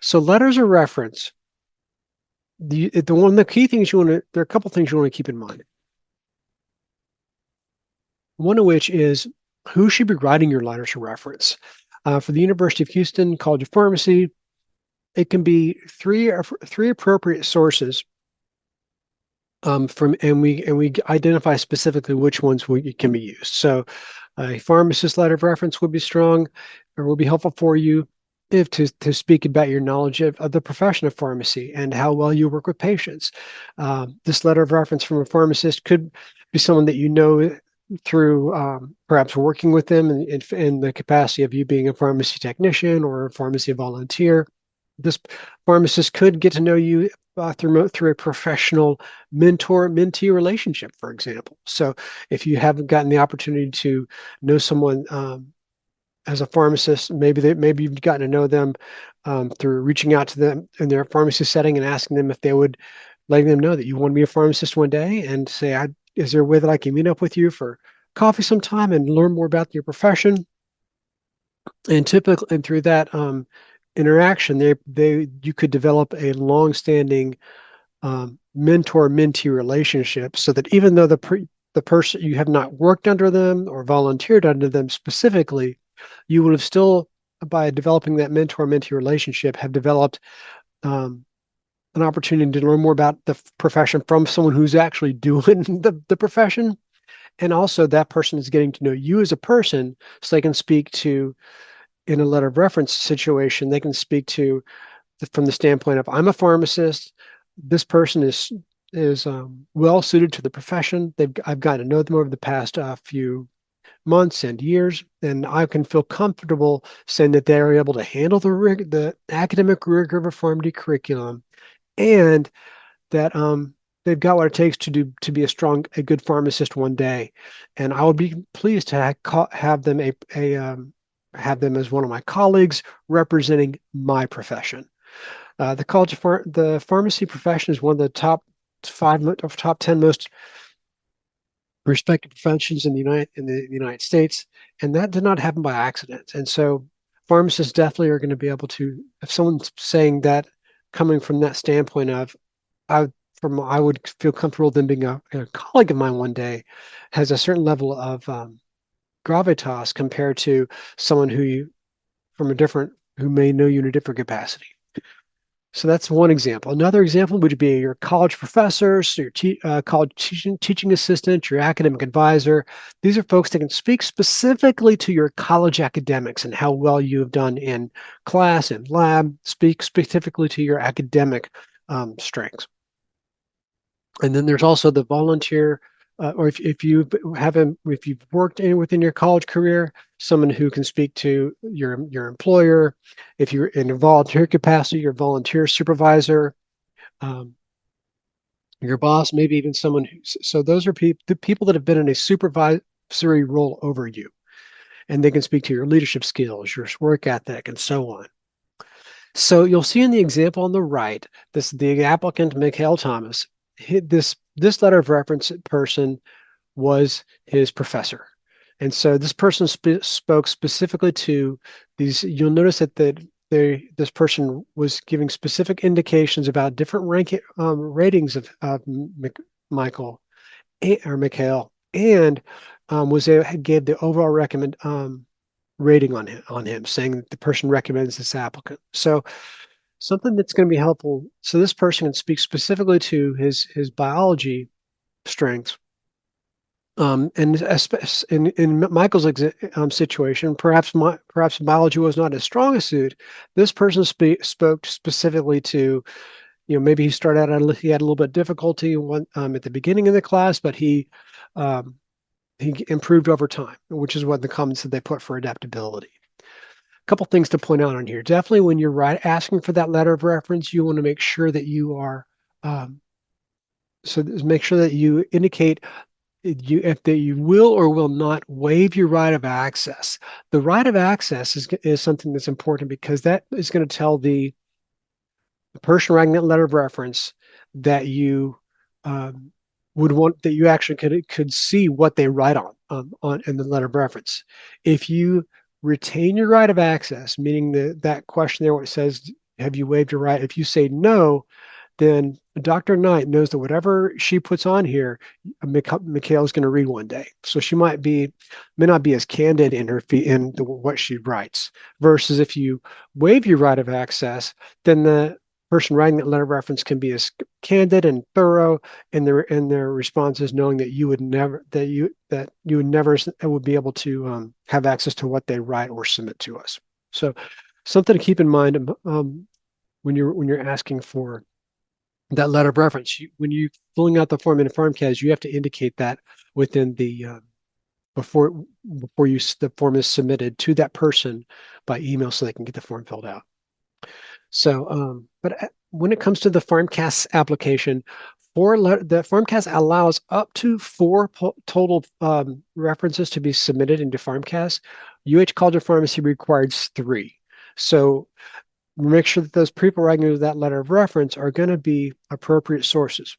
So letters of reference, the key things there are a couple things you want to keep in mind. One of which is who should be writing your letters of reference. For the University of Houston College of Pharmacy, it can be three appropriate sources and we identify specifically which ones can be used. So a pharmacist letter of reference would be strong or will be helpful for you if to speak about your knowledge of the profession of pharmacy and how well you work with patients. This letter of reference from a pharmacist could be someone that you know through perhaps working with them in the capacity of you being a pharmacy technician or a pharmacy volunteer. This pharmacist could get to know you through a professional mentor-mentee relationship, for example. So if you haven't gotten the opportunity to know someone as a pharmacist, maybe you've gotten to know them through reaching out to them in their pharmacy setting and asking them if they would, letting them know that you want to be a pharmacist one day and say, is there a way that I can meet up with you for coffee sometime and learn more about your profession? And through that interaction, you could develop a long-standing mentor-mentee relationship, so that even though the person you have not worked under them or volunteered under them specifically, you would have still, by developing that mentor-mentee relationship, have developed an opportunity to learn more about the profession from someone who's actually doing the profession. And also that person is getting to know you as a person, so they can speak to, in a letter of reference situation, they can speak to from the standpoint of, I'm a pharmacist. This person is well suited to the profession. I've gotten to know them over the past few months and years, and I can feel comfortable saying that they are able to handle the academic rigor of a pharmacy curriculum, and that they've got what it takes to be a good pharmacist one day. And I would be pleased to have them have them as one of my colleagues representing my profession. The pharmacy profession is one of the top 10 most respected professions in the United States, and that did not happen by accident. And so, pharmacists definitely are going to be able to, if someone's saying that, coming from that standpoint of, I I would feel comfortable them being a colleague of mine one day, has a certain level of gravitas compared to someone who may know you in a different capacity. So that's one example. Another example would be your college professors, your college teaching assistant, your academic advisor. These are folks that can speak specifically to your college academics and how well you have done in class and lab, speak specifically to your academic strengths. And then there's also the volunteer, or if you've worked within your college career, someone who can speak to your employer. If you're in a volunteer capacity, your volunteer supervisor, um, your boss, maybe even someone who. So those are the people that have been in a supervisory role over you, and they can speak to your leadership skills, your work ethic, and so on. So you'll see in the example on the right, the applicant, Mikhail Thomas, this letter of reference person was his professor. And so this person spoke specifically to these. You'll notice that this person was giving specific indications about different ratings of Michael or Mikhail, and gave the overall rating on him, saying that the person recommends this applicant. So something that's going to be helpful. So this person can speak specifically to his biology strengths. And in Michael's situation, perhaps biology was not his strongest suit. This person spoke specifically to, maybe he started out, he had a little bit of difficulty at the beginning of the class, but he improved over time, which is what the comments that they put for adaptability. A couple things to point out on here. Definitely, when you're asking for that letter of reference, you want to make sure that you are make sure that you indicate if you will or will not waive your right of access. The right of access is something that's important, because that is going to tell the person writing that letter of reference that you would want, that you actually could see what they write on in the letter of reference. If you retain your right of access, meaning that question there where it says, have you waived your right? If you say no, then Dr. Knight knows that whatever she puts on here, Mikhail's going to read one day. So she may not be as candid in what she writes. Versus if you waive your right of access, then the person writing that letter of reference can be as candid and thorough in their responses, knowing that you would never would be able to have access to what they write or submit to us. So something to keep in mind when you're asking for that letter of reference. When you filling out the form in FarmCAS, you have to indicate that within the before the form is submitted to that person by email, so they can get the form filled out. So, but when it comes to the FarmCAS application, the FarmCAS allows up to 4 total references to be submitted into FarmCAS. College of Pharmacy requires 3. So make sure that those people writing that letter of reference are going to be appropriate sources.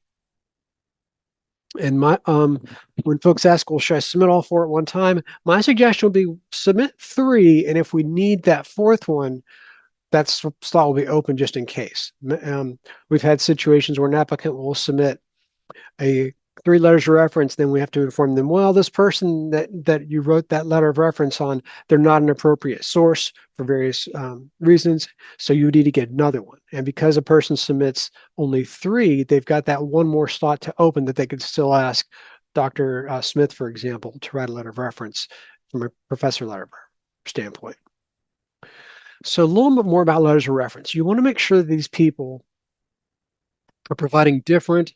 And when folks ask, well, should I submit all 4 at one time? My suggestion would be submit 3, and if we need that 4th one, that slot will be open just in case. We've had situations where an applicant will submit 3 letters of reference, then we have to inform them, well, this person that you wrote that letter of reference on, they're not an appropriate source for various reasons, so you need to get another one. And because a person submits only 3, they've got that one more slot to open that they could still ask Dr. Smith, for example, to write a letter of reference from a professor letter standpoint. So a little bit more about letters of reference. You want to make sure that these people are providing different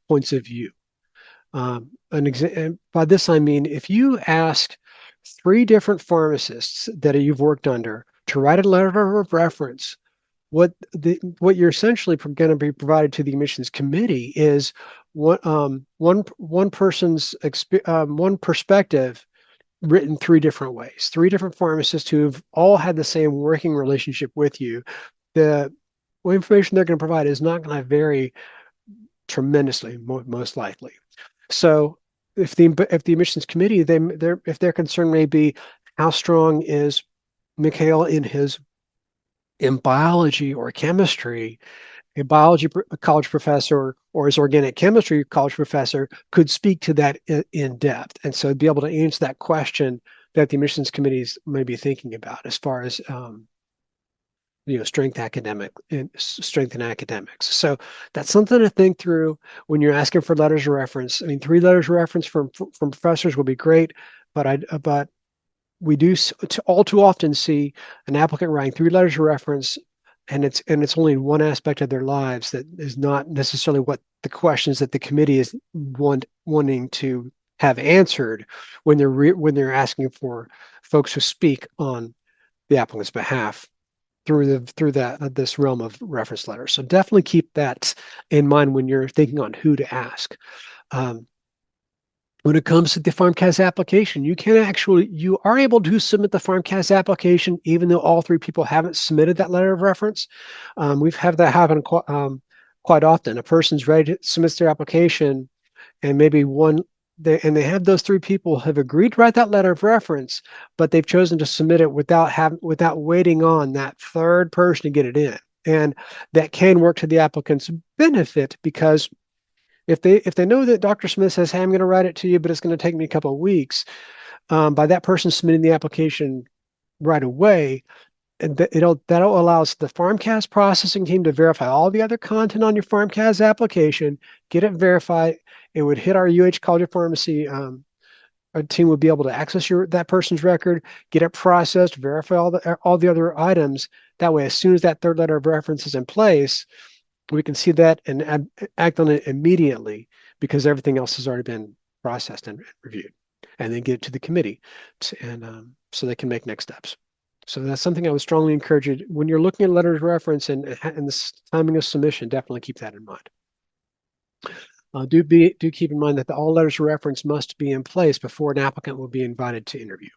points of view. By this I mean, if you ask 3 different pharmacists that you've worked under to write a letter of reference, what you're essentially going to be provided to the admissions committee is one person's one perspective written 3 different ways. 3 different pharmacists who've all had the same working relationship with you. The information they're going to provide is not going to vary tremendously, most likely. So if the admissions committee, if their concern may be how strong is Mikhail in biology or chemistry, a biology college professor or his organic chemistry college professor could speak to that in depth, and so be able to answer that question that the admissions committees may be thinking about as far as strength in academics. So that's something to think through when you're asking for letters of reference. I mean, 3 letters of reference from professors will be great, but we do all too often see an applicant writing 3 letters of reference, and it's only one aspect of their lives that is not necessarily what the questions that the committee is wanting to have answered when they're asking for folks who speak on the applicant's behalf through this realm of reference letters. So definitely keep that in mind when you're thinking on who to ask. When it comes to the FarmCAS application, you are able to submit the FarmCAS application even though all 3 people haven't submitted that letter of reference. We've had that happen quite often. A person's ready to submit their application, and maybe they have those 3 people have agreed to write that letter of reference, but they've chosen to submit it without waiting on that 3rd person to get it in. And that can work to the applicant's benefit, because if they know that Dr. Smith says, hey, I'm going to write it to you, but it's going to take me a couple of weeks, by that person submitting the application right away, and that'll allows the FarmCAS processing team to verify all the other content on your FarmCAS application, get it verified. It would hit our College of Pharmacy. Our team would be able to access that person's record, get it processed, verify all the other items. That way, as soon as that 3rd letter of reference is in place, we can see that and act on it immediately, because everything else has already been processed and reviewed, and then get it to the committee, and so they can make next steps. So that's something I would strongly encourage you when you're looking at letters of reference and the timing of submission. Definitely keep that in mind. Do keep in mind that all letters of reference must be in place before an applicant will be invited to interview.